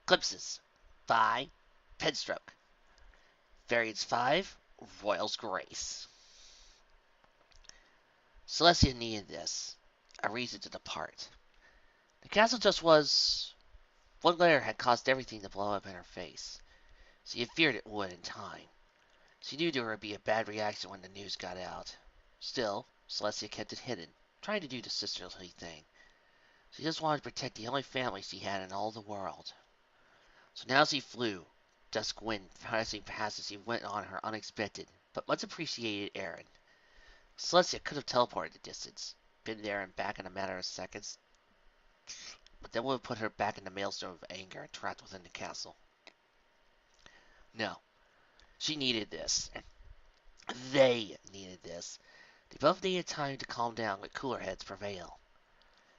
Eclipses. 5. Penstroke. Variance 5. Royal's Grace. Celestia needed this. A reason to depart. The castle just was. One glare had caused everything to blow up in her face. She had feared it would in time. She knew there would be a bad reaction when the news got out. Still, Celestia kept it hidden, trying to do the sisterly thing. She just wanted to protect the only family she had in all the world. So now she flew, dusk wind passing past as she went on her unexpected, but much appreciated errand. Celestia could have teleported the distance, been there and back in a matter of seconds, but that would have put her back in the maelstrom of anger and trapped within the castle. No, she needed this, and they needed this. They both needed time to calm down let cooler heads prevail.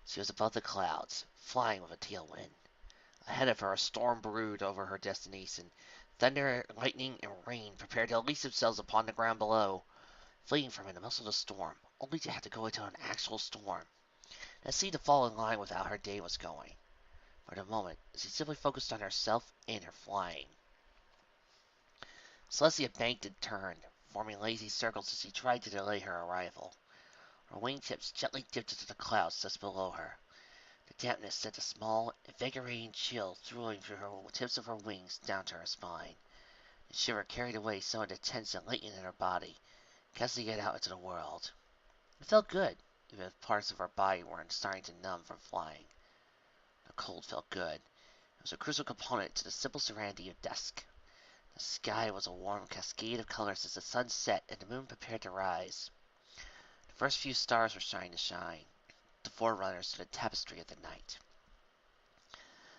She was above the clouds, flying with a tailwind. Ahead of her a storm brewed over her destination. Thunder, lightning, and rain prepared to unleash themselves upon the ground below, fleeing from in the midst of the storm, only to have to go into an actual storm, and seemed to fall in line with how her day was going. For the moment, she simply focused on herself and her flying. Celestia banked and turned, forming lazy circles as she tried to delay her arrival. Her wingtips gently dipped into the clouds just below her. The dampness sent a small, invigorating chill thrilling through the tips of her wings down to her spine. The shiver carried away some of the tension latent in her body, casting it out into the world. It felt good, even if parts of her body were starting to numb from flying. The cold felt good. It was a crucial component to the simple serenity of dusk. The sky was a warm cascade of colors as the sun set and the moon prepared to rise. The first few stars were starting to shine, the forerunners to the tapestry of the night.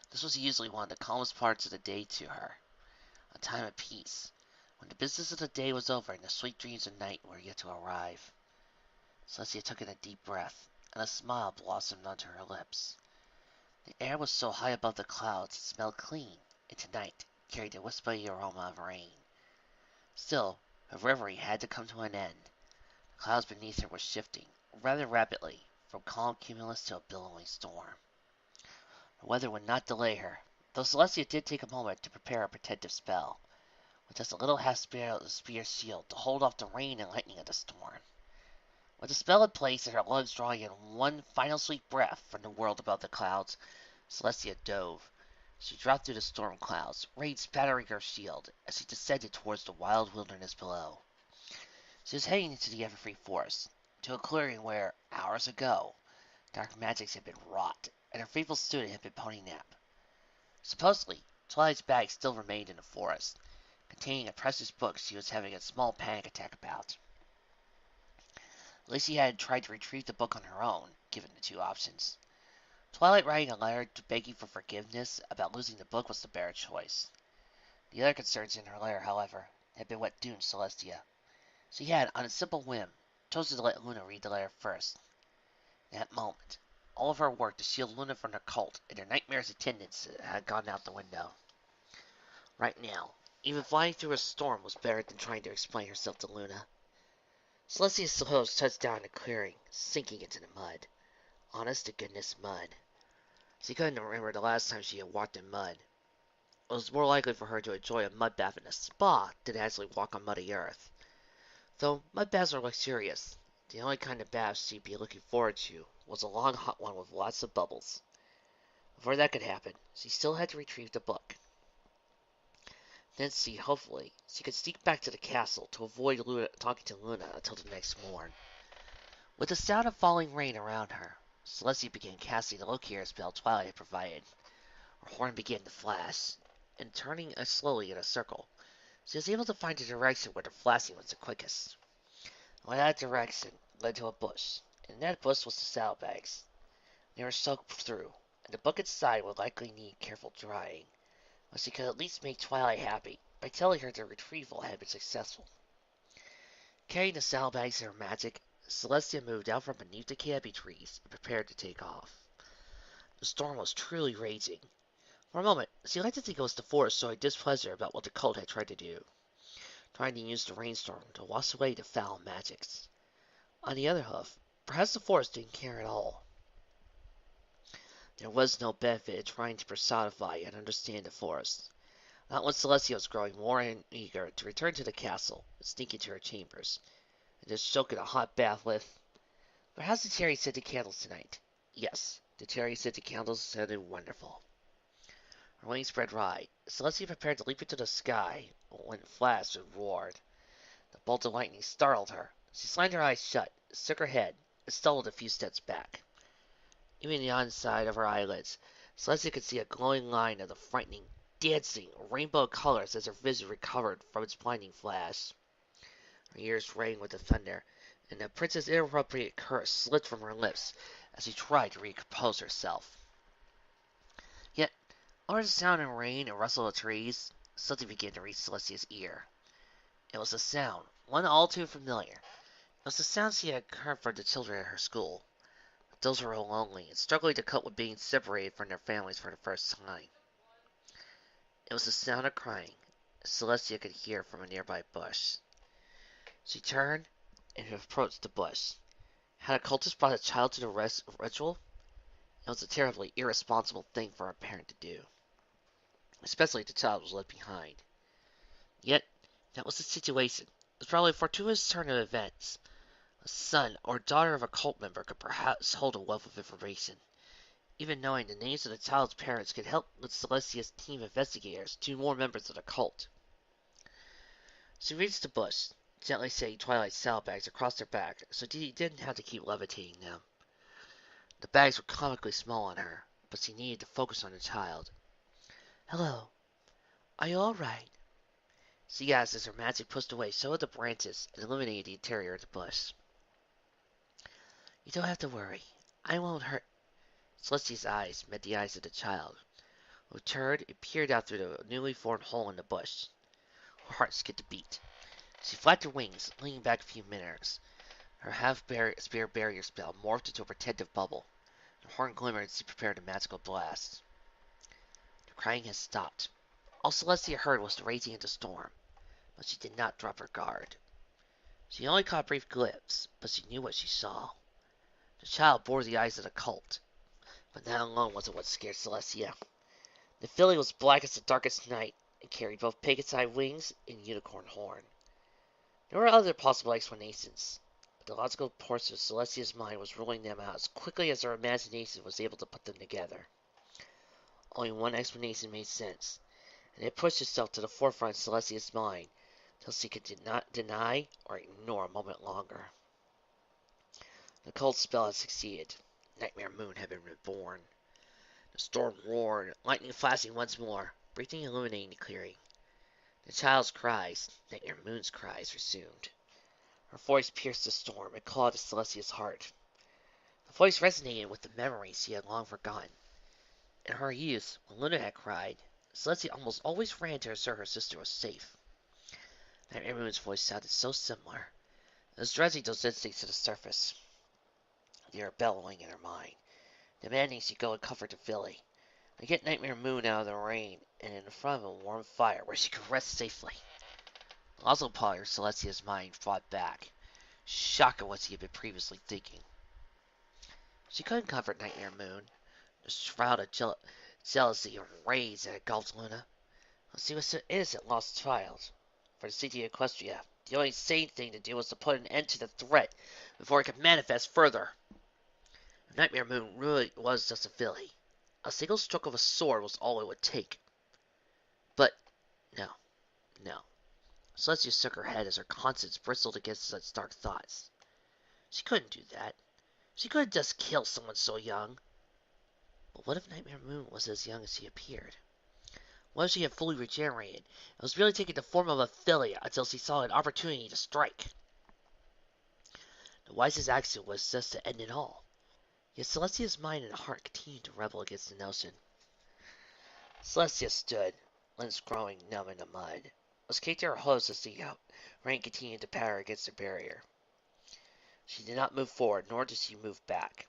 This was usually one of the calmest parts of the day to her, a time of peace, when the business of the day was over and the sweet dreams of night were yet to arrive. Celestia took in a deep breath, and a smile blossomed onto her lips. The air was so high above the clouds it smelled clean, and tonight carried the wispy aroma of rain. Still, her reverie had to come to an end. The clouds beneath her were shifting, rather rapidly, from calm cumulus to a billowing storm. The weather would not delay her, though Celestia did take a moment to prepare a protective spell, with just a little half-spear shield to hold off the rain and lightning of the storm. With the spell in place and her lungs drawing in one final sweet breath from the world above the clouds, Celestia dove. She dropped through the storm clouds, rain spattering her shield, as she descended towards the wild wilderness below. She was heading into the everfree forest, to a clearing where, hours ago, dark magics had been wrought, and her faithful student had been pony nap. Supposedly, Twilight's bag still remained in the forest, containing a precious book she was having a small panic attack about. Lacey had tried to retrieve the book on her own, given the two options. Twilight writing a letter begging for forgiveness about losing the book was the better choice. The other concerns in her letter, however, had been what doomed Celestia. She had, on a simple whim, chosen to let Luna read the letter first. In that moment, all of her work to shield Luna from the cult and her nightmares attendants had gone out the window. Right now, even flying through a storm was better than trying to explain herself to Luna. Celestia's toes touched down in a clearing, sinking into the mud. Honest to goodness mud. She couldn't remember the last time she had walked in mud. It was more likely for her to enjoy a mud bath in a spa than to actually walk on muddy earth. Though mud baths are luxurious, the only kind of bath she'd be looking forward to was a long hot one with lots of bubbles. Before that could happen, she still had to retrieve the book. Then hopefully, she could sneak back to the castle to avoid talking to Luna until the next morn. With the sound of falling rain around her, Celestia began casting the locator spell Twilight had provided. Her horn began to flash, and turning slowly in a circle, she was able to find a direction where the flashing was the quickest. And that direction led to a bush, and in that bush was the saddlebags. They were soaked through, and the book inside would likely need careful drying, but she could at least make Twilight happy by telling her the retrieval had been successful. Carrying the saddlebags and her magic, Celestia moved out from beneath the canopy trees and prepared to take off. The storm was truly raging. For a moment, she liked to think it was the forest showing displeasure about what the cult had tried to do, trying to use the rainstorm to wash away the foul magics. On the other hoof, perhaps the forest didn't care at all. There was no benefit in trying to personify and understand the forest. Not when Celestia was growing more eager to return to the castle and sneak into her chambers, and just soak in a hot bath with. But how's the cherry scented candles tonight? Yes, the cherry scented candles sounded wonderful. Her wings spread wide. Celestia prepared to leap into the sky when it flashed and roared. The bolt of lightning startled her. She slammed her eyes shut, shook her head, and stumbled a few steps back. Even the inside of her eyelids, Celestia could see a glowing line of the frightening, dancing, rainbow colors as her vision recovered from its blinding flash. Her ears rang with the thunder, and the prince's inappropriate curse slipped from her lips as she tried to recompose herself. Yet, over the sound of rain and rustle of trees, something began to reach Celestia's ear. It was a sound, one all too familiar. It was the sound she had heard from the children at her school. Those who were lonely and struggling to cope with being separated from their families for the first time. It was the sound of crying, as Celestia could hear from a nearby bush. She turned and approached the bush. Had a cultist brought a child to the ritual? It was a terribly irresponsible thing for a parent to do, especially if the child was left behind. Yet, that was the situation. It was probably a fortuitous turn of events. A son or daughter of a cult member could perhaps hold a wealth of information. Even knowing the names of the child's parents could help with Celestia's team of investigators to more members of the cult. She reached the bush, gently setting Twilight's saddlebags across her back so she didn't have to keep levitating them. The bags were comically small on her, but she needed to focus on the child. Hello. Are you all right? She asked as her magic pushed away some of the branches and illuminated the interior of the bush. You don't have to worry. I won't hurt. Celestia's eyes met the eyes of the child, who turned and peered out through the newly formed hole in the bush. Her heart skipped a beat. She flapped her wings, leaning back a few minutes. Her half-spear barrier spell morphed into a protective bubble. Her horn glimmered as she prepared a magical blast. The crying had stopped. All Celestia heard was the raging of the storm, but she did not drop her guard. She only caught a brief glimpse, but she knew what she saw. The child bore the eyes of the cult, but that alone wasn't what scared Celestia. The filly was black as the darkest night, and carried both pig's-eye wings and unicorn horn. There were other possible explanations, but the logical portion of Celestia's mind was ruling them out as quickly as her imagination was able to put them together. Only one explanation made sense, and it pushed itself to the forefront of Celestia's mind till she could not deny or ignore a moment longer. The cold spell had succeeded. Nightmare Moon had been reborn. The storm roared, lightning flashing once more, briefly illuminating the clearing. The child's cries, Nightmare Moon's cries, resumed. Her voice pierced the storm and clawed at Celestia's heart. The voice resonated with the memories she had long forgotten. In her youth, when Luna had cried, Celestia almost always ran to assure her sister was safe. Nightmare Moon's voice sounded so similar. It was dredging those instincts to the surface. They were bellowing in her mind, demanding she go and comfort the filly, and get Nightmare Moon out of the rain and in front of a warm fire where she could rest safely. The also part of Celestia's mind fought back, shocked at what she had been previously thinking. She couldn't comfort Nightmare Moon. The shroud of jealousy and rage that engulfed Luna. She was an innocent lost child. For the city of Equestria, the only sane thing to do was to put an end to the threat before it could manifest further. Nightmare Moon really was just a filly. A single stroke of a sword was all it would take. But, no, no. Celestia shook her head as her conscience bristled against such dark thoughts. She couldn't do that. She couldn't just kill someone so young. But what if Nightmare Moon was as young as she appeared? What if she had fully regenerated and was really taking the form of a filly until she saw an opportunity to strike? The wisest action was just to end it all. Yet Celestia's mind and heart continued to rebel against the notion. Celestia stood, limbs growing numb in the mud. Was kicked to her hooves as the rain continued to patter against the barrier. She did not move forward, nor did she move back.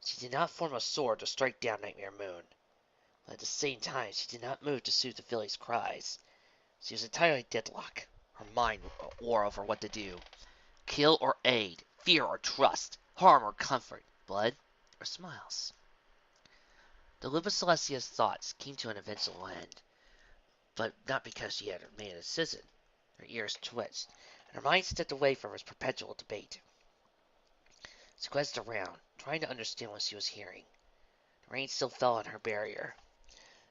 She did not form a sword to strike down Nightmare Moon. But at the same time, she did not move to soothe the filly's cries. She was entirely deadlocked. Her mind war over what to do. Kill or aid, fear or trust, harm or comfort, blood or smiles. The loop of Celestia's thoughts came to an eventual end, but not because she had made a decision. Her ears twitched, and her mind stepped away from its perpetual debate. She glanced around, trying to understand what she was hearing. The rain still fell on her barrier.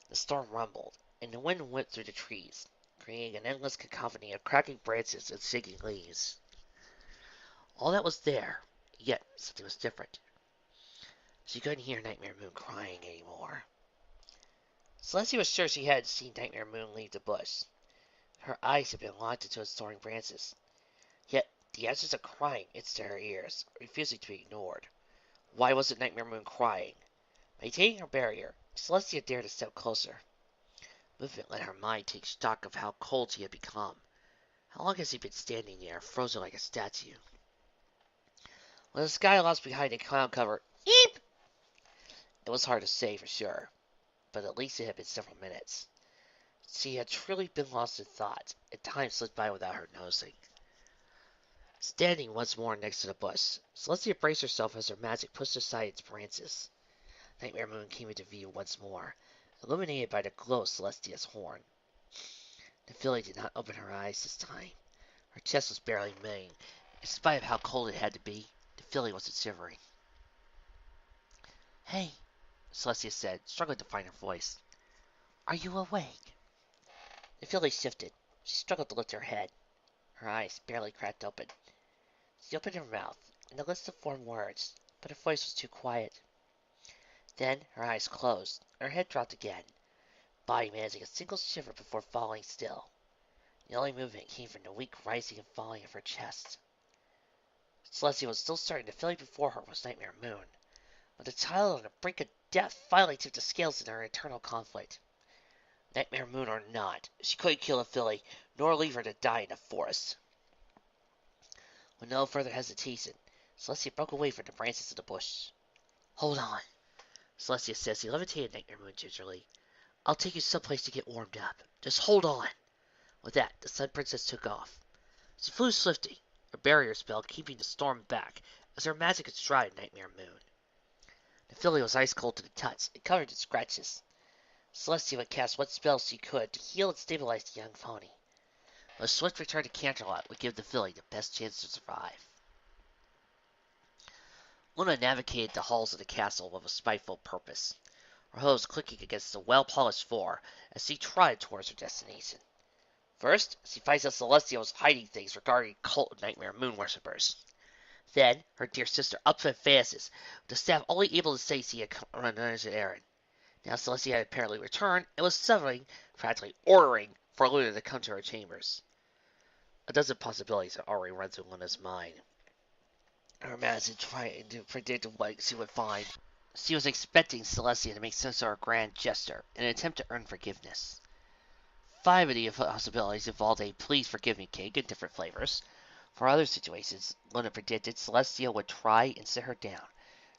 The storm rumbled, and the wind whipped through the trees, creating an endless cacophony of cracking branches and shaking leaves. All that was there, yet something was different. She couldn't hear Nightmare Moon crying anymore. Celestia was sure she hadn't seen Nightmare Moon leave the bush. Her eyes had been locked into its soaring branches. Yet the answers of crying itched to her ears, refusing to be ignored. Why wasn't Nightmare Moon crying? Maintaining her barrier, Celestia dared to step closer. Movement let her mind take stock of how cold she had become. How long has he been standing there, frozen like a statue? When the sky lost behind a cloud cover, eep! It was hard to say for sure, but at least it had been several minutes. She had truly been lost in thought, and time slipped by without her noticing. Standing once more next to the bush, Celestia braced herself as her magic pushed aside its branches. Nightmare Moon came into view once more, illuminated by the glow of Celestia's horn. The filly did not open her eyes this time. Her chest was barely moving. In spite of how cold it had to be, the filly wasn't shivering. "Hey," Celestia said, struggling to find her voice. "Are you awake?" The filly shifted. She struggled to lift her head. Her eyes barely cracked open. She opened her mouth, and the lips to form words, but her voice was too quiet. Then her eyes closed, and her head dropped again, body managing a single shiver before falling still. The only movement came from the weak rising and falling of her chest. Celestia was still certain the filly before her was Nightmare Moon, but the child on the brink of death finally tipped the scales in her internal conflict. Nightmare Moon or not, she couldn't kill the filly, nor leave her to die in the forest. With no further hesitation, Celestia broke away from the branches of the bush. "Hold on," Celestia said as he levitated Nightmare Moon gingerly. "I'll take you someplace to get warmed up. Just hold on." With that, the Sun Princess took off. She flew swiftly, her barrier spell keeping the storm back as her magic could stride Nightmare Moon. The filly was ice cold to the touch and covered in scratches. Celestia would cast what spells she could to heal and stabilize the young pony. But a swift return to Canterlot would give the filly the best chance to survive. Luna navigated the halls of the castle with a spiteful purpose, her hooves clicking against the well-polished floor as she trotted towards her destination. First, she finds out Celestia was hiding things regarding a cult of Nightmare Moon worshippers. Then, her dear sister ups and advances, with the staff only able to say she had run an urgent errand. Now Celestia had apparently returned and was summoning, practically ordering, for Luna to come to her chambers. A dozen possibilities had already run through Luna's mind. Her imagination trying to predict what she would find. She was expecting Celestia to make some sort of grand gesture in an attempt to earn forgiveness. 5 of the possibilities involved a "please forgive me" cake in different flavors. For other situations, Luna predicted Celestia would try and sit her down,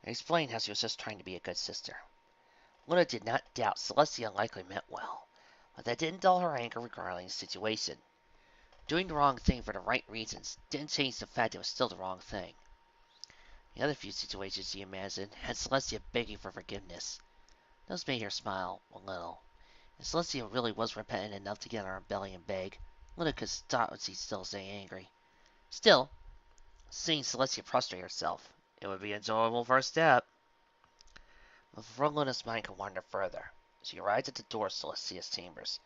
and explain how she was just trying to be a good sister. Luna did not doubt Celestia likely meant well, but that didn't dull her anger regarding the situation. Doing the wrong thing for the right reasons didn't change the fact it was still the wrong thing. The other few situations she imagined had Celestia begging for forgiveness. Those made her smile a little. If Celestia really was repentant enough to get on her belly and beg, Luna could stop when she still stay angry. Still, seeing Celestia prostrate herself, it would be an enjoyable first step. But before Luna's mind could wander further, she arrived at the door of Celestia's chambers.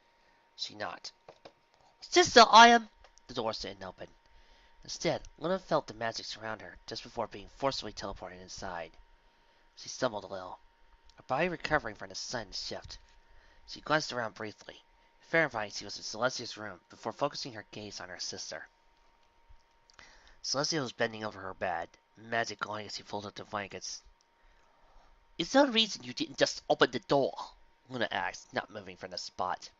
She knocked. "Sister, I am—" The door didn't open. Instead, Luna felt the magic surround her just before being forcibly teleported inside. She stumbled a little, her body recovering from the sudden shift. She glanced around briefly, verifying she was in Celestia's room before focusing her gaze on her sister. Celestia was bending over her bed, magic glowing as she pulled up the blankets. "Is there a reason you didn't just open the door?" Luna asked, not moving from the spot.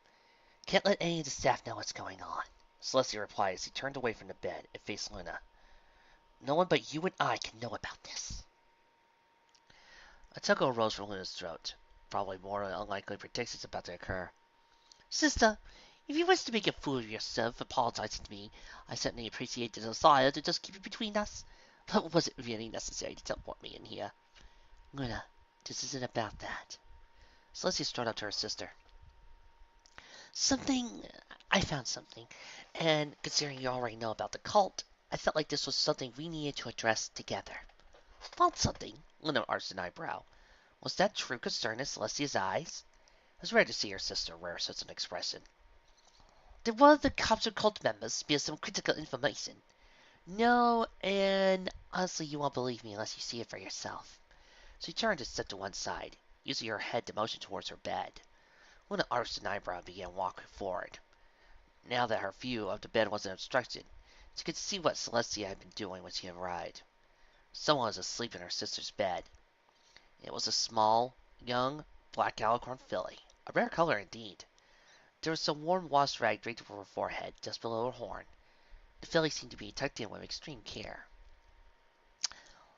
"Can't let any of the staff know what's going on," Celestia replied as he turned away from the bed and faced Luna. "No one but you and I can know about this." A chuckle rose from Luna's throat. Probably more unlikely predictions about to occur. "Sister, if you wish to make a fool of yourself apologizing to me, I certainly appreciate the desire to just keep it between us. But was it really necessary to teleport me in here?" "Luna, this isn't about that." Celestia strode up to her sister. I found something, and considering you already know about the cult, I felt like this was something we needed to address together. Found something? Luna arched an eyebrow. Was that true concern in Celestia's eyes? It was rare to see her sister wear such an expression. Did one of the captured cult members spill some critical information? No, and honestly, you won't believe me unless you see it for yourself. She turned and stepped to one side, using her head to motion towards her bed. Luna arched an eyebrow and began walking forward. Now that her view of the bed wasn't obstructed, she could see what Celestia had been doing when she arrived. Someone was asleep in her sister's bed. It was a small, young, black alicorn filly, a rare color indeed. There was some warm wash rag draped over her forehead, just below her horn. The filly seemed to be tucked in with extreme care.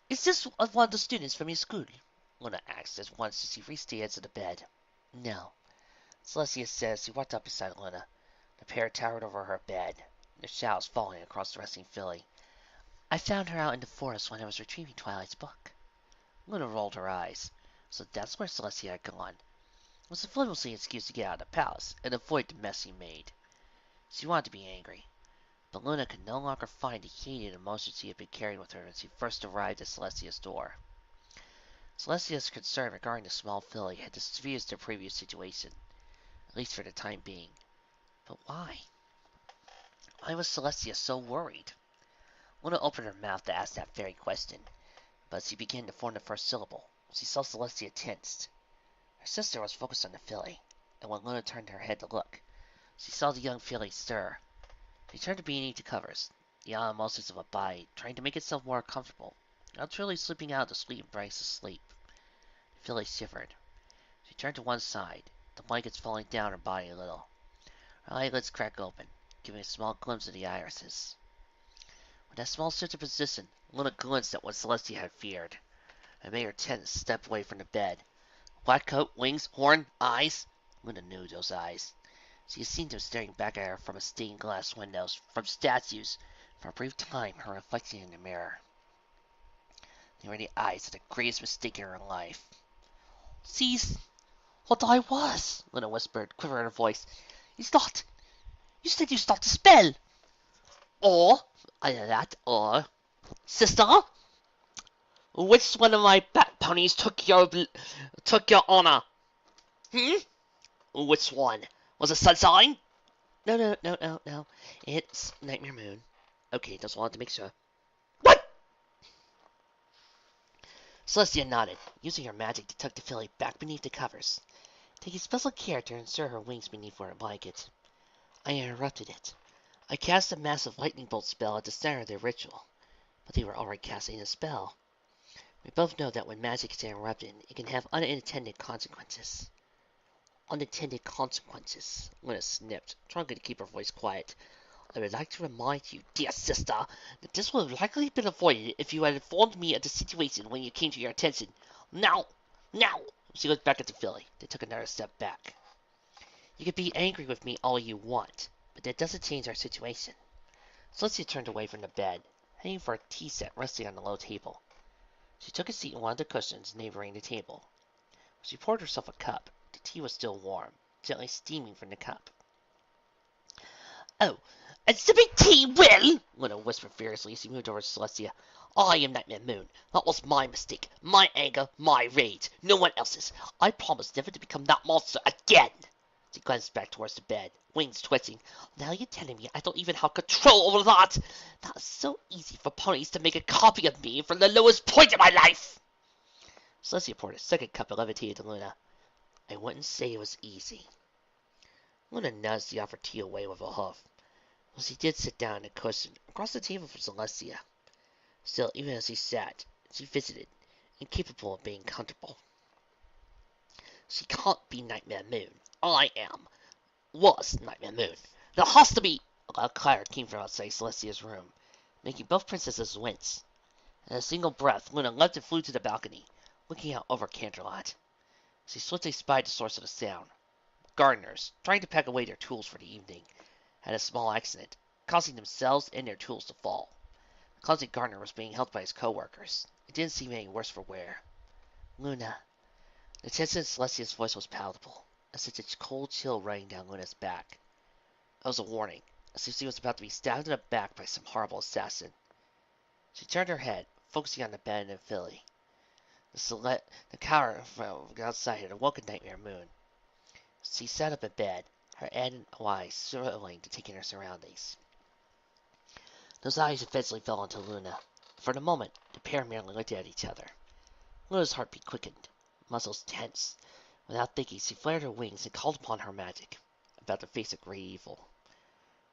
"Is this one of the students from your school?" Luna asked as once as she reached the edge of the bed. "No," Celestia said as she walked up beside Luna. The pair towered over her bed, their shadows falling across the resting filly. "I found her out in the forest when I was retrieving Twilight's book." Luna rolled her eyes. So that's where Celestia had gone. It was a flimsy excuse to get out of the palace and avoid the mess he made. She wanted to be angry, but Luna could no longer find the hated emotions she had been carrying with her when she first arrived at Celestia's door. Celestia's concern regarding the small filly had diffused their previous situation, at least for the time being. But why? Why was Celestia so worried? Luna opened her mouth to ask that very question, but as she began to form the first syllable, she saw Celestia tensed. Her sister was focused on the filly, and when Luna turned her head to look, she saw the young filly stir. She turned beneath the covers, the odd emotions of a body, trying to make itself more comfortable, not truly slipping out of the sweet embrace of sleep. The filly shivered. She turned to one side, the blankets falling down her body a little. Her eyelids cracked open, giving a small glimpse of the irises. With that small shift of position, Luna glanced at what Celestia had feared. It made her tense, step away from the bed. Black coat, wings, horn, eyes. Luna knew those eyes. She had seen them staring back at her from stained glass windows, from statues, for a brief time her reflection in the mirror. They were the eyes of the greatest mistake in her life. "Sees what I was," Luna whispered, quivering her voice. "It's not. You said you stopped the spell." "Or, either that, or... Sister? Which one of my bat ponies took your honor? Which one? Was it Sunshine?" No. It's Nightmare Moon. Okay, just wanted to make sure. What? Celestia nodded, using her magic to tuck the filly back beneath the covers, taking special care to insert her wings beneath her blanket. I interrupted it. I cast a massive lightning bolt spell at the center of their ritual, but they were already casting a spell. We both know that when magic is interrupted, it can have unintended consequences. Unintended consequences, Luna snipped, trying to keep her voice quiet. I would like to remind you, dear sister, that this would have likely been avoided if you had informed me of the situation when you came to your attention. Now! She looked back at the filly. They took another step back. You can be angry with me all you want, but that doesn't change our situation. Celestia turned away from the bed, heading for a tea set resting on the low table. She took a seat in one of the cushions neighboring the table. She poured herself a cup. The tea was still warm, gently steaming from the cup. "Oh, and sipping tea, Will!" Luna whispered furiously as she moved over to Celestia. "I am Nightmare Moon. That was my mistake, my anger, my rage. No one else's. I promise never to become that monster again." She glanced back towards the bed, wings twitching. "Now you're telling me I don't even have control over that? That is so easy for ponies to make a copy of me from the lowest point in my life." Celestia poured a second cup and levitated to Luna. "I wouldn't say it was easy." Luna nudged the offered tea away with a huff. Well, she did sit down on a cushion across the table from Celestia. Still, even as she sat, she visited, incapable of being comfortable. "She can't be Nightmare Moon. I am. Was Nightmare Moon. There has to be—" A loud clatter came from outside Celestia's room, making both princesses wince. In a single breath, Luna leapt and flew to the balcony, looking out over Canterlot. She swiftly spied the source of the sound. Gardeners, trying to pack away their tools for the evening, had a small accident, causing themselves and their tools to fall. The clumsy gardener was being helped by his co-workers. It didn't seem any worse for wear. "Luna." The tension in Celestia's voice was palatable, and such a cold chill running down Luna's back. It was a warning, as if she was about to be stabbed in the back by some horrible assassin. She turned her head, focusing on the bed and Philly. The cower from outside had awoken Nightmare Moon. She sat up in bed, her head and eyes swirling to take in her surroundings. Those eyes eventually fell onto Luna. For the moment, the pair merely looked at each other. Luna's heartbeat quickened, muscles tense. Without thinking, she flared her wings and called upon her magic, about to face a great evil.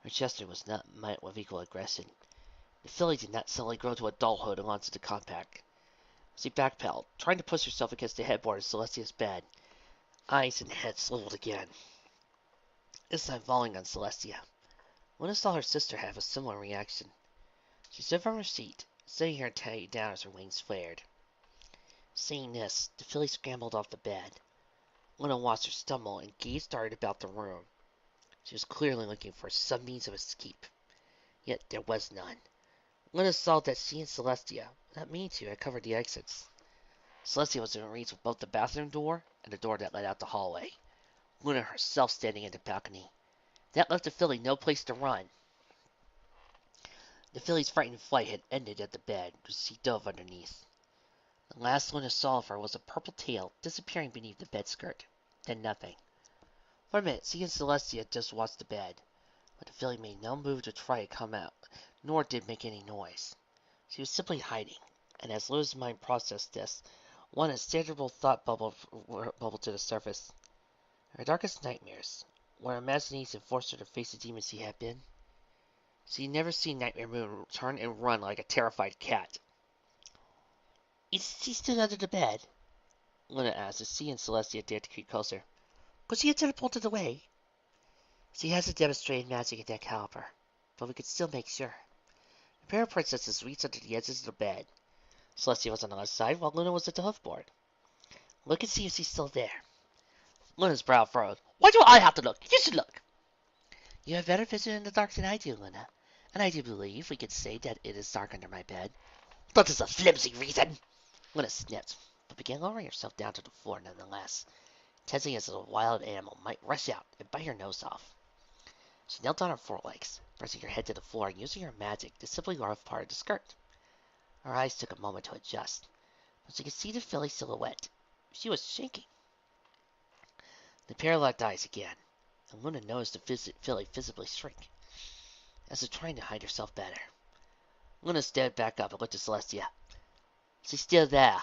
Her gesture was not met with equal aggression. The filly did not suddenly grow to adulthood and launch into combat. She backpedaled, trying to push herself against the headboard of Celestia's bed. Eyes and head swiveled again, this time falling on Celestia. Luna saw her sister have a similar reaction. She stood from her seat, sitting her tail down as her wings flared. Seeing this, the filly scrambled off the bed. Luna watched her stumble and gaze darted about the room. She was clearly looking for some means of escape. Yet there was none. Luna saw that she and Celestia, without meaning to, had covered the exits. Celestia was in reach with both the bathroom door and the door that led out the hallway. Luna herself standing in the balcony. That left the filly no place to run. The filly's frightened flight had ended at the bed, which she dove underneath. The last Luna saw of her was a purple tail disappearing beneath the bed skirt. Then nothing. For a minute, she and Celestia just watched the bed, but the filly made no move to try to come out, nor did make any noise. She was simply hiding, and as Luna's mind processed this, one insatiable thought bubbled to the surface. Her darkest nightmares, where imagination forced her to face the demon she had been. She had never seen Nightmare Moon turn and run like a terrified cat. "Is she still under the bed?" Luna asked as she and Celestia dared to creep closer. "Could she have teleported away?" "She hasn't demonstrated magic of that caliber, but we could still make sure." The pair of princesses reached under the edges of the bed. Celestia was on the left side, while Luna was at the hoofboard. "Look and see if she's still there." Luna's brow furrowed. "Why do I have to look? You should look." "You have better vision in the dark than I do, Luna, and I do believe we could say that it is dark under my bed." "That is a flimsy reason," Luna sniffed, but began lowering herself down to the floor nonetheless, tensing as if a wild animal might rush out and bite her nose off. She knelt on her forelegs, pressing her head to the floor and using her magic to simply rough part of the skirt. Her eyes took a moment to adjust, but she could see the filly silhouette. She was shaking. The pair locked eyes again, and Luna noticed the filly visibly shrink, as if trying to hide herself better. Luna stared back up and looked at Celestia. "She's still there."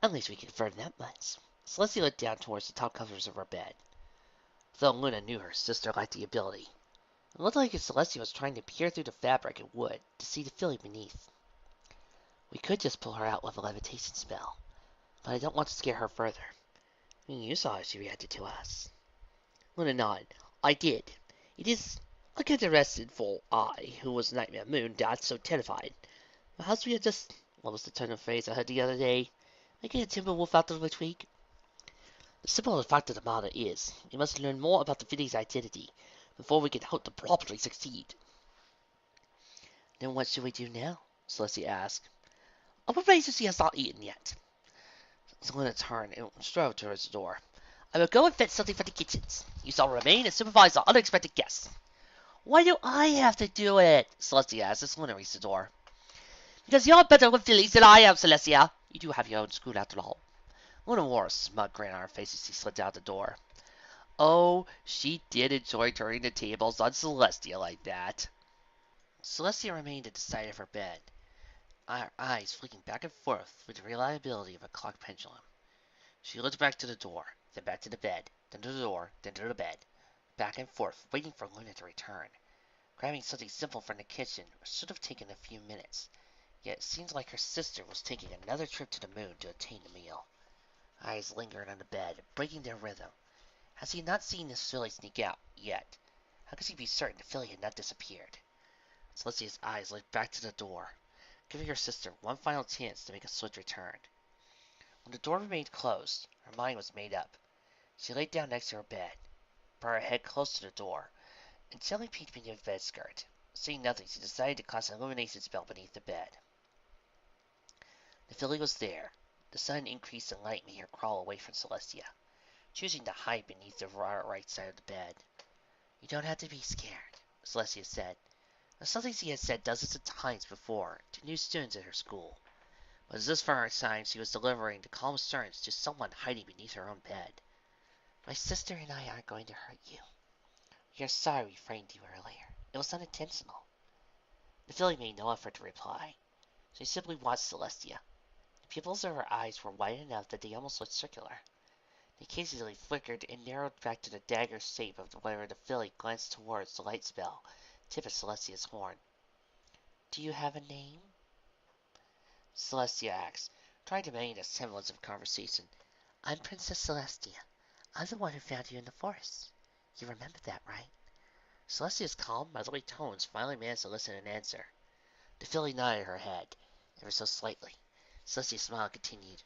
"At least we can confirm that much." Celestia looked down towards the top covers of her bed. Though Luna knew her sister lacked the ability, it looked like Celestia was trying to peer through the fabric and wood to see the filly beneath. "We could just pull her out with a levitation spell, but I don't want to scare her further. You saw how she reacted to us." Luna nodded. "I did. It is a kind of arrested for I, who was Nightmare Moon, that's so terrified. Perhaps we are just, what was the turn of phrase I heard the other day, making a timber wolf out of a twig? The simple fact of the matter is, we must learn more about the filly's identity before we can hope to properly succeed." "Then what should we do now?" Celestia asked. "I will raise if she has not eaten yet." Luna turned and strode towards the door. "I will go and fetch something from the kitchens. You shall remain and supervise our unexpected guests." "Why do I have to do it?" Celestia asked as Luna reached the door. "Because you're better with fillies than I am, Celestia. You do have your own school after all." Luna wore a smug grin on her face as she slid out the door. Oh, she did enjoy turning the tables on Celestia like that. Celestia remained at the side of her bed, her eyes flicking back and forth with the reliability of a clock pendulum. She looked back to the door, then back to the bed, then to the door, then to the bed, back and forth, waiting for Luna to return. Grabbing something simple from the kitchen should have taken a few minutes, yet it seemed like her sister was taking another trip to the moon to attain the meal. Eyes lingered on the bed, breaking their rhythm. Had she not seen this filly sneak out, yet? How could she be certain the filly had not disappeared? Celestia's eyes looked back to the door, giving her sister one final chance to make a swift return. When the door remained closed, her mind was made up. She lay down next to her bed, brought her head close to the door, and gently peeked beneath the bed skirt. Seeing nothing, she decided to cast an illumination spell beneath the bed. The filly was there, The sun increased in light made her crawl away from Celestia, choosing to hide beneath the right side of the bed. You don't have to be scared, Celestia said. Something she had said dozens of times before to new students at her school. But this first time she was delivering the calm assurance to someone hiding beneath her own bed. My sister and I aren't going to hurt you. We are sorry we frightened you earlier. It was unintentional. The filly made no effort to reply. She simply watched Celestia. The pupils of her eyes were wide enough that they almost looked circular. They occasionally flickered and narrowed back to the dagger shape of where the filly glanced towards the light spell, tip of Celestia's horn. Do you have a name? Celestia asked, trying to maintain a semblance of conversation. I'm Princess Celestia. I'm the one who found you in the forest. You remember that, right? Celestia's calm, motherly tones finally managed to listen and answer. The filly nodded her head, ever so slightly. Celestia's smile continued.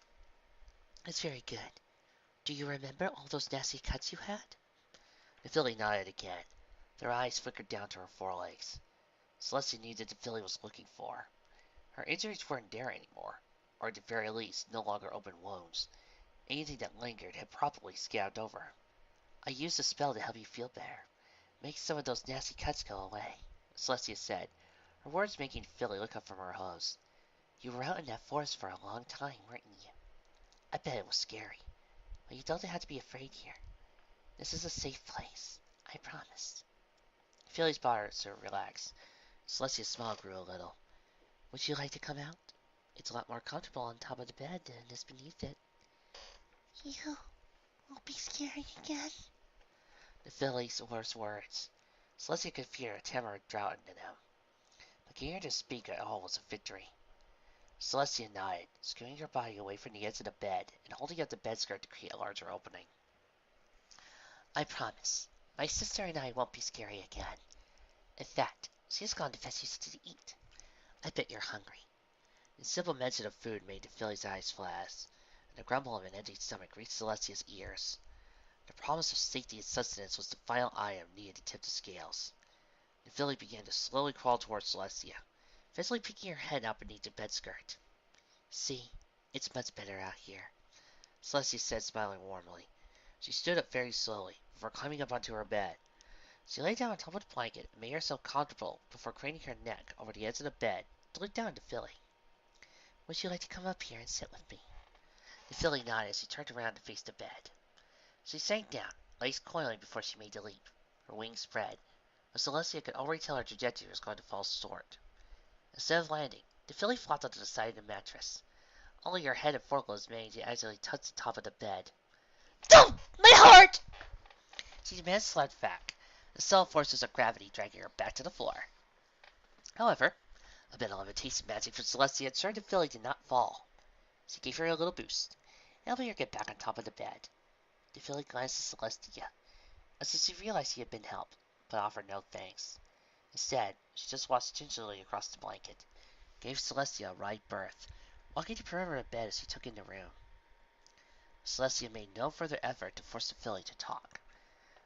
It's very good. Do you remember all those nasty cuts you had? The filly nodded again. Their eyes flickered down to her forelegs. Celestia knew that the filly was looking for. Her injuries weren't there anymore, or at the very least, no longer open wounds. Anything that lingered had probably scabbed over. I used a spell to help you feel better. Make some of those nasty cuts go away, Celestia said, her words making Philly look up from her hose. You were out in that forest for a long time, weren't you? I bet it was scary, but you don't have to be afraid here. This is a safe place, I promise. Philly's body sort of relaxed. Celestia's smile grew a little. Would you like to come out? It's a lot more comfortable on top of the bed than it is beneath it. You won't be scary again? The filly's worst words. Celestia could fear a tremor drought into them. But getting her to speak at all was a victory. Celestia nodded, screwing her body away from the edge of the bed and holding up the bed skirt to create a larger opening. I promise. My sister and I won't be scary again. In fact, she's gone to fetch you something to eat. I bet you're hungry. The simple mention of food made the filly's eyes flash, and the grumble of an empty stomach reached Celestia's ears. The promise of safety and sustenance was the final item needed to tip the scales. The filly began to slowly crawl towards Celestia, eventually peeking her head out beneath the bed skirt. See, it's much better out here, Celestia said, smiling warmly. She stood up very slowly, before climbing up onto her bed. She lay down on top of the blanket and made herself comfortable before craning her neck over the edge of the bed to look down at the filly. Would you like to come up here and sit with me? The filly nodded as she turned around to face the bed. She sank down, legs coiling before she made the leap, her wings spread, but Celestia could already tell her trajectory was going to fall short. Instead of landing, the filly flopped onto the side of the mattress. Only her head and forelegs managed to accidentally touch the top of the bed. Don't! My heart! She managed to slap back, the subtle forces of gravity dragging her back to the floor. However, a bit of levitation magic from Celestia ensured the filly did not fall. She gave her a little boost, helping her get back on top of the bed. The filly glanced at Celestia, as if she realized she had been helped, but offered no thanks. Instead, she just watched gingerly across the blanket, gave Celestia a wide berth, walking the perimeter of the bed as she took in the room. Celestia made no further effort to force the filly to talk.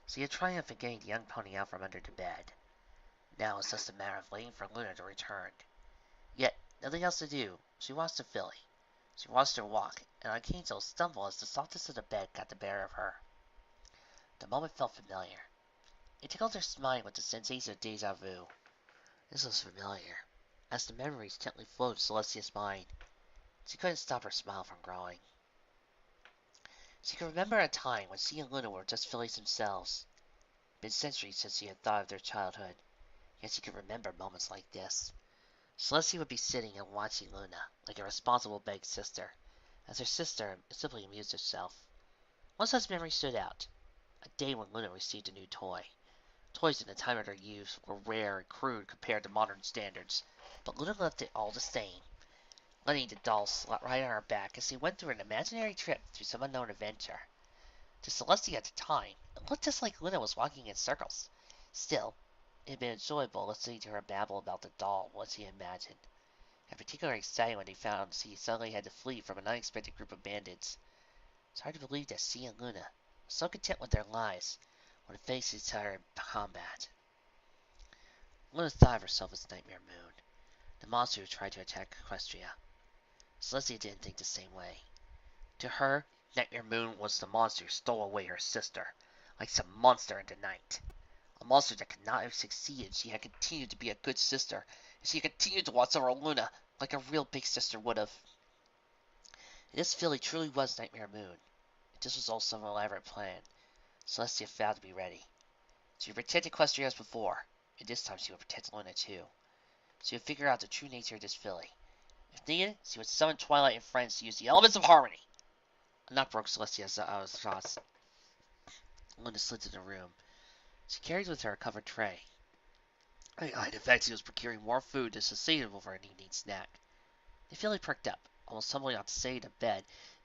She had triumphed in getting the young pony out from under the bed. Now it was just a matter of waiting for Luna to return. Yet, nothing else to do, she watched the filly. She watched her walk, and on occasion stumble as the softness of the bed got the better of her. The moment felt familiar. It tickled her mind with the sensation of deja vu. This was familiar, as the memories gently flowed to Celestia's mind. She couldn't stop her smile from growing. She could remember a time when she and Luna were just fillies themselves. It had been centuries since she had thought of their childhood, yet she could remember moments like this. Celestia would be sitting and watching Luna, like a responsible big sister, as her sister simply amused herself. One such memory stood out. A day when Luna received a new toy. Toys in the time of her youth were rare and crude compared to modern standards, but Luna loved it all the same, letting the doll slot right on her back as she went through an imaginary trip through some unknown adventure. To Celestia at the time, it looked just like Luna was walking in circles. Still, it had been enjoyable listening to her babble about the doll what she imagined, and particularly exciting when they found she suddenly had to flee from an unexpected group of bandits. It's hard to believe that she and Luna were so content with their lives when they faced each other in combat. Luna thought of herself as Nightmare Moon, the monster who tried to attack Equestria. Celestia didn't think the same way. To her, Nightmare Moon was the monster who stole away her sister, like some monster in the night. A monster that could not have succeeded if she had continued to be a good sister, if she had continued to watch over Luna like a real big sister would have. And this filly truly was Nightmare Moon. This was all some elaborate plan. Celestia failed to be ready. She would protect Equestria as before, and this time she would protect Luna too. She would figure out the true nature of this filly. If needed, she would summon Twilight and friends to use the elements of harmony. A knock broke Celestia's thoughts. Luna slid to the room. She carried with her a covered tray. In fact, she was procuring more food than sustainable for an evening snack. The filly perked up, almost tumbling off the side of bed,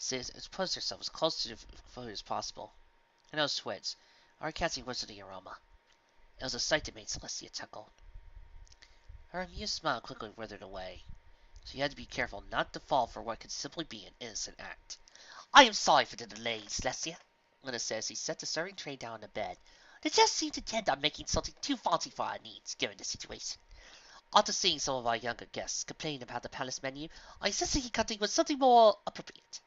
to post herself as close to the food as possible. Her nose twitched, already catching whiffs of the aroma. It was a sight that made Celestia chuckle. Her amused smile quickly withered away. She had to be careful not to fall for what could simply be an innocent act. "I am sorry for the delay, Celestia," Luna said as he set the serving tray down on the bed. "They just seem to tend on making something too fancy for our needs, given the situation. After seeing some of our younger guests complain about the palace menu, I insisted cutting with something more appropriate."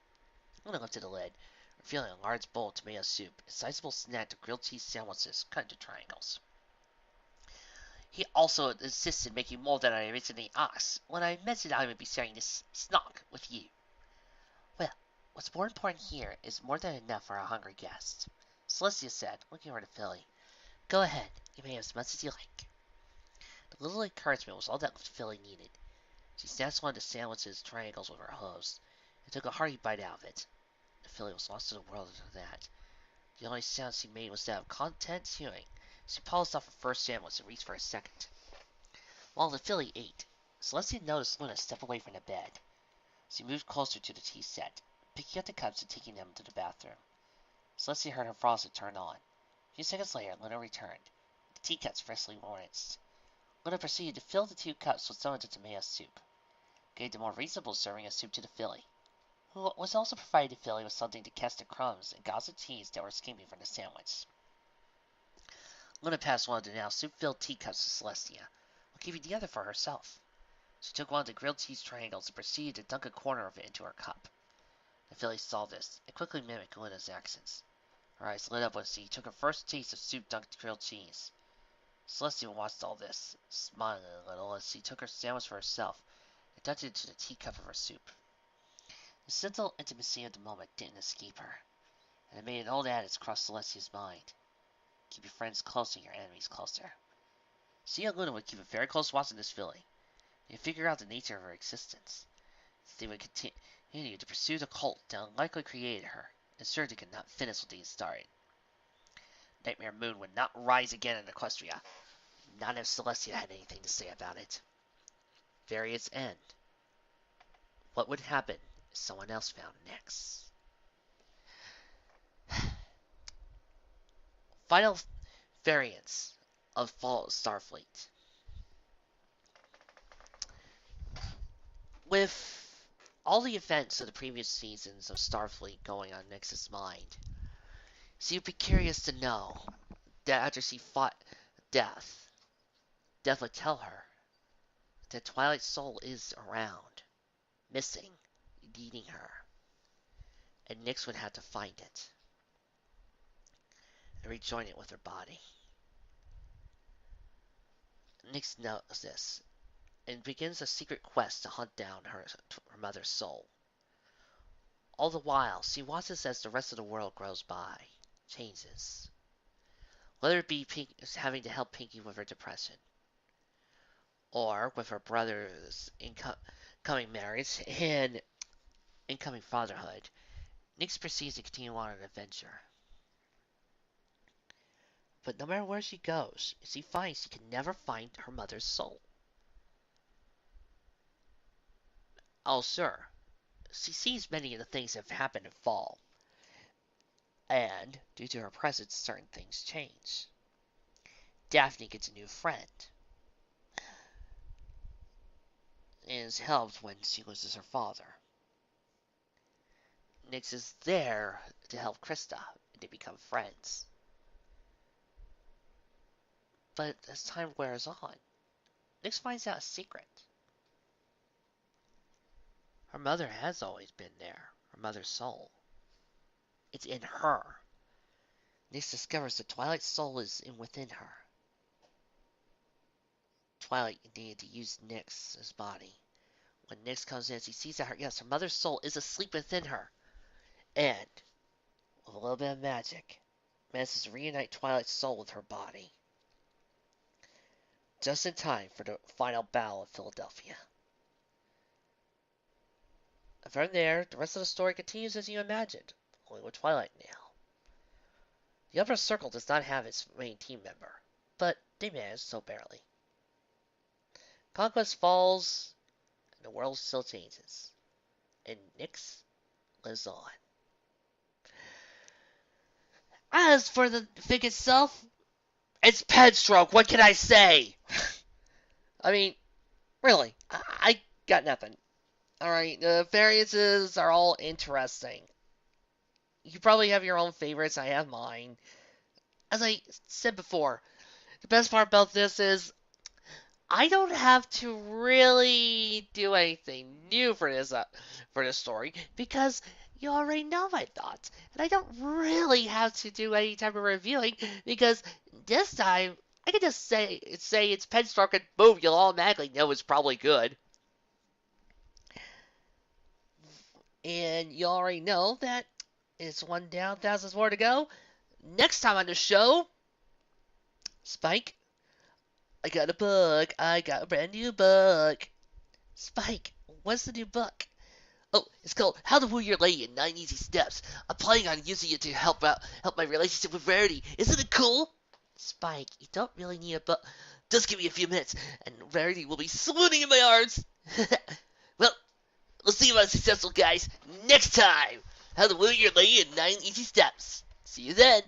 Luna lifted the lid, revealing a large bowl of tomato soup, a sizable snack of grilled cheese sandwiches cut into triangles. He also insisted making more than I originally asked, when I mentioned I would be sharing this snack with you. "Well, what's more important here is more than enough for our hungry guests," Celestia said, looking over to Philly. "Go ahead, you may have as much as you like." The little encouragement was all that Philly needed. She snatched one of the sandwich's triangles with her hooves, and took a hearty bite out of it. The filly was lost to the world after that. The only sound she made was that of content chewing. She polished off her first sandwich and reached for a second. While the filly ate, Celestia noticed Luna step away from the bed. She moved closer to the tea set, picking up the cups and taking them to the bathroom. Celestia heard her faucet turn on. A few seconds later, Luna returned, the teacups freshly rinsed. Luna proceeded to fill the 2 cups with some of the tomato soup, gave the more reasonable serving of soup to the filly, who was also provided the filly with something to catch the crumbs and gauze of cheese that were escaping from the sandwich. Luna passed one of the now soup-filled teacups to Celestia, while keeping the other for herself. She took one of the grilled cheese triangles and proceeded to dunk a corner of it into her cup. The filly saw this, and quickly mimicked Luna's actions. Her eyes lit up when she took her first taste of soup-dunked grilled cheese. Celestia watched all this, smiling a little as she took her sandwich for herself and dunked it into the teacup of her soup. The simple intimacy of the moment didn't escape her, and it made an old adage cross Celestia's mind. Keep your friends close and your enemies closer. She and Luna would keep a very close watch on this filly. They'd figure out the nature of her existence. They would continue to pursue the cult that unlikely created her, and certainly could not finish what they had started. Nightmare Moon would not rise again in Equestria, not if Celestia had anything to say about it. Various end. What would happen if someone else found next? Final variants of Fall of Starfleet. With all the events of the previous seasons of Starfleet going on Nix's mind, so you'd be curious to know that after she fought Death, Death would tell her that Twilight's soul is around, missing, needing her, and Nix would have to find it and rejoin it with her body. Nix knows this and begins a secret quest to hunt down her mother's soul. All the while, she watches as the rest of the world grows by, changes. Whether it be having to help Pinky with her depression, or with her brother's incoming marriage and incoming fatherhood, Nix proceeds to continue on an adventure. But no matter where she goes, she finds she can never find her mother's soul. Oh, sure, she sees many of the things that have happened in Fall, and due to her presence, certain things change. Daphne gets a new friend, and is helped when she loses her father. Nix is there to help Krista, and they become friends. But as time wears on, Nix finds out a secret. Her mother has always been there, her mother's soul. It's in her. Nyx discovers the Twilight soul is within her. Twilight needed to use Nyx's body. When Nyx comes in, she sees that her mother's soul is asleep within her. And, with a little bit of magic, manages to reunite Twilight's soul with her body. Just in time for the final battle of Philadelphia. And from there, the rest of the story continues as you imagined, only with Twilight now. The Upper Circle does not have its main team member, but they manage so barely. Conquest falls, and the world still changes. And Nyx lives on. As for the fic itself, it's pen stroke. What can I say? I mean, really, I got nothing. Alright, the variances are all interesting. You probably have your own favorites. I have mine. As I said before, the best part about this is I don't have to really do anything new for this story because you already know my thoughts, and I don't really have to do any type of reviewing because this time I can just say it's pen stroke and boom, you'll automatically know it's probably good. And you already know that it's one down, thousands more to go. Next time on the show, Spike, I got a book. I got a brand new book. Spike, what's the new book? Oh, it's called How to Woo Your Lady in 9 Easy Steps. I'm planning on using it to help my relationship with Rarity. Isn't it cool? Spike, you don't really need a book. Just give me a few minutes, and Rarity will be swooning in my arms. Well, we'll see about successful guys next time. How to Woo Your Lady in 9 Easy Steps. See you then.